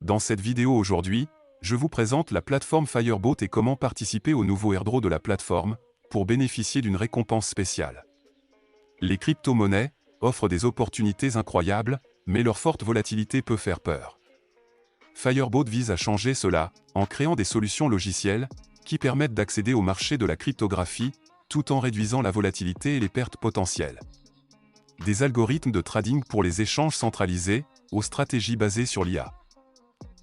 Dans cette vidéo aujourd'hui, je vous présente la plateforme Fireboat et comment participer au nouveau airdrop de la plateforme pour bénéficier d'une récompense spéciale. Les crypto-monnaies offrent des opportunités incroyables, mais leur forte volatilité peut faire peur. Fireboat vise à changer cela en créant des solutions logicielles qui permettent d'accéder au marché de la cryptographie tout en réduisant la volatilité et les pertes potentielles. Des algorithmes de trading pour les échanges centralisés aux stratégies basées sur l'IA.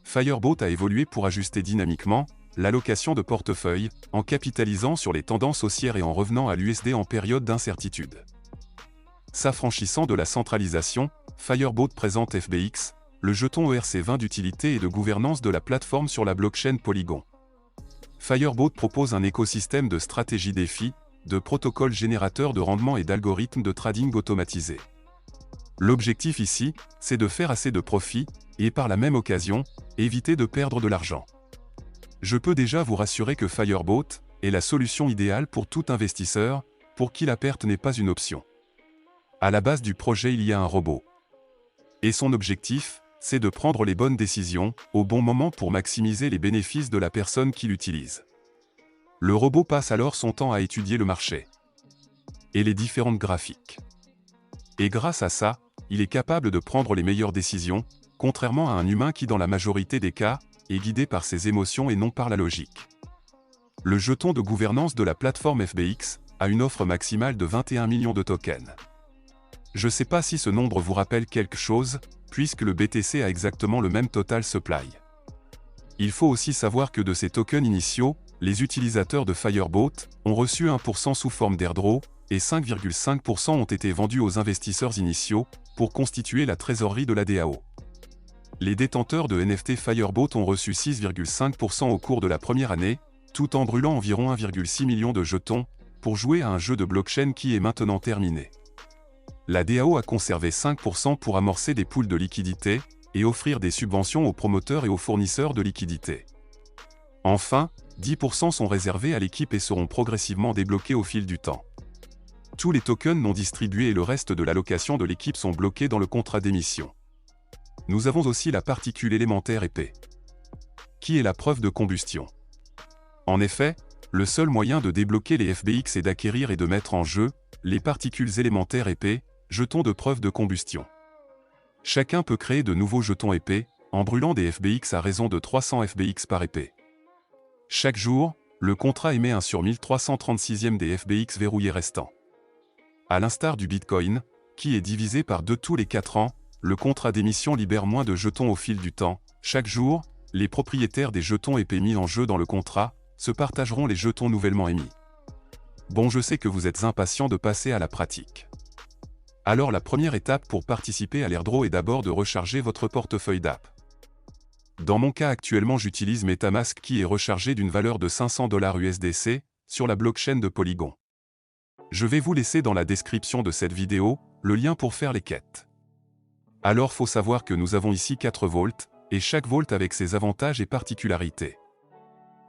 Fireboat a évolué pour ajuster dynamiquement l'allocation de portefeuille en capitalisant sur les tendances haussières et en revenant à l'USD en période d'incertitude. S'affranchissant de la centralisation, Fireboat présente FBX, le jeton ERC20 d'utilité et de gouvernance de la plateforme sur la blockchain Polygon. Fireboat propose un écosystème de stratégies défis, de protocoles générateurs de rendement et d'algorithmes de trading automatisés. L'objectif ici, c'est de faire assez de profit, et par la même occasion, éviter de perdre de l'argent. Je peux déjà vous rassurer que Fireboat est la solution idéale pour tout investisseur, pour qui la perte n'est pas une option. À la base du projet, il y a un robot. Et son objectif, c'est de prendre les bonnes décisions, au bon moment pour maximiser les bénéfices de la personne qui l'utilise. Le robot passe alors son temps à étudier le marché et les différentes graphiques. Et grâce à ça, il est capable de prendre les meilleures décisions, contrairement à un humain qui dans la majorité des cas, est guidé par ses émotions et non par la logique. Le jeton de gouvernance de la plateforme FBX a une offre maximale de 21 millions de tokens. Je ne sais pas si ce nombre vous rappelle quelque chose, puisque le BTC a exactement le même total supply. Il faut aussi savoir que de ces tokens initiaux, les utilisateurs de Fireboat ont reçu 1% sous forme d'airdrop, et 5,5% ont été vendus aux investisseurs initiaux, pour constituer la trésorerie de la DAO. Les détenteurs de NFT Fireboat ont reçu 6,5% au cours de la première année, tout en brûlant environ 1,6 million de jetons, pour jouer à un jeu de blockchain qui est maintenant terminé. La DAO a conservé 5% pour amorcer des pools de liquidités, et offrir des subventions aux promoteurs et aux fournisseurs de liquidités. Enfin, 10% sont réservés à l'équipe et seront progressivement débloqués au fil du temps. Tous les tokens non distribués et le reste de l'allocation de l'équipe sont bloqués dans le contrat d'émission. Nous avons aussi la particule élémentaire épais, qui est la preuve de combustion. En effet, le seul moyen de débloquer les FBX est d'acquérir et de mettre en jeu les particules élémentaires épais, jetons de preuve de combustion. Chacun peut créer de nouveaux jetons épais, en brûlant des FBX à raison de 300 FBX par épais. Chaque jour, le contrat émet un sur 1336e des FBX verrouillés restants. À l'instar du Bitcoin, qui est divisé par 2 tous les 4 ans, le contrat d'émission libère moins de jetons au fil du temps. Chaque jour, les propriétaires des jetons épais mis en jeu dans le contrat se partageront les jetons nouvellement émis. Bon, je sais que vous êtes impatient de passer à la pratique. Alors la première étape pour participer à l'airdrop est d'abord de recharger votre portefeuille d'app. Dans mon cas actuellement j'utilise MetaMask qui est rechargé d'une valeur de 500 $ USDC sur la blockchain de Polygon. Je vais vous laisser dans la description de cette vidéo le lien pour faire les quêtes. Alors faut savoir que nous avons ici 4 volts, et chaque volt avec ses avantages et particularités.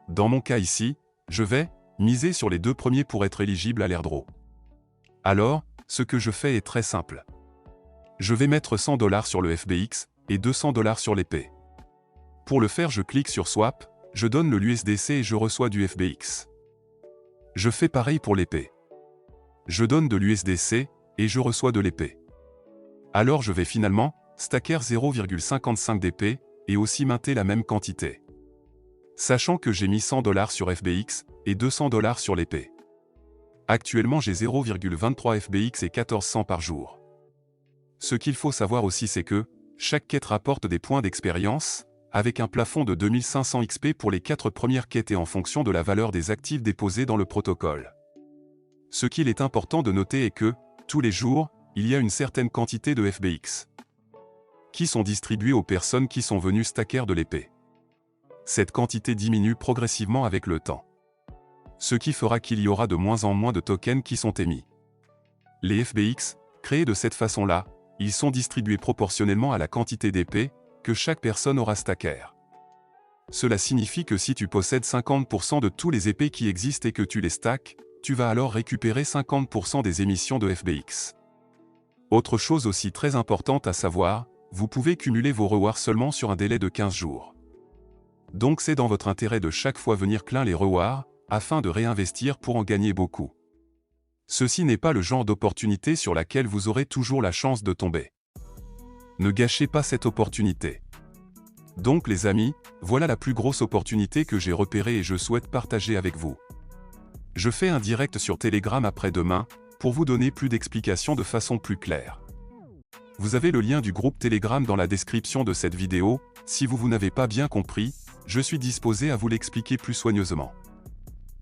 Dans mon cas ici, je vais miser sur les 2 premiers pour être éligible à l'airdrop. Alors, ce que je fais est très simple. Je vais mettre 100 $ sur le FBX et 200 $ sur l'épée. Pour le faire, je clique sur Swap, je donne le l'USDC et je reçois du FBX. Je fais pareil pour l'épée. Je donne de l'USDC et je reçois de l'épée. Alors je vais finalement stacker 0,55 d'épée et aussi minter la même quantité. Sachant que j'ai mis 100 $ sur FBX et 200 $ sur l'épée. Actuellement j'ai 0,23 FBX et 1400 par jour. Ce qu'il faut savoir aussi c'est que chaque quête rapporte des points d'expérience, avec un plafond de 2500 XP pour les 4 premières quêtes et en fonction de la valeur des actifs déposés dans le protocole. Ce qu'il est important de noter est que, tous les jours, il y a une certaine quantité de FBX qui sont distribués aux personnes qui sont venues stacker de l'épée. Cette quantité diminue progressivement avec le temps. Ce qui fera qu'il y aura de moins en moins de tokens qui sont émis. Les FBX, créés de cette façon-là, ils sont distribués proportionnellement à la quantité d'épée que chaque personne aura stacker. Cela signifie que si tu possèdes 50% de tous les épées qui existent et que tu les stacks, tu vas alors récupérer 50% des émissions de FBX. Autre chose aussi très importante à savoir, vous pouvez cumuler vos rewards seulement sur un délai de 15 jours. Donc c'est dans votre intérêt de chaque fois venir clean les rewards, afin de réinvestir pour en gagner beaucoup. Ceci n'est pas le genre d'opportunité sur laquelle vous aurez toujours la chance de tomber. Ne gâchez pas cette opportunité. Donc les amis, voilà la plus grosse opportunité que j'ai repérée et je souhaite partager avec vous. Je fais un direct sur Telegram après-demain, pour vous donner plus d'explications de façon plus claire. Vous avez le lien du groupe Telegram dans la description de cette vidéo, si vous n'avez pas bien compris, je suis disposé à vous l'expliquer plus soigneusement.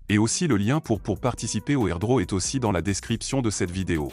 Et aussi le lien pour participer au airdrop est aussi dans la description de cette vidéo.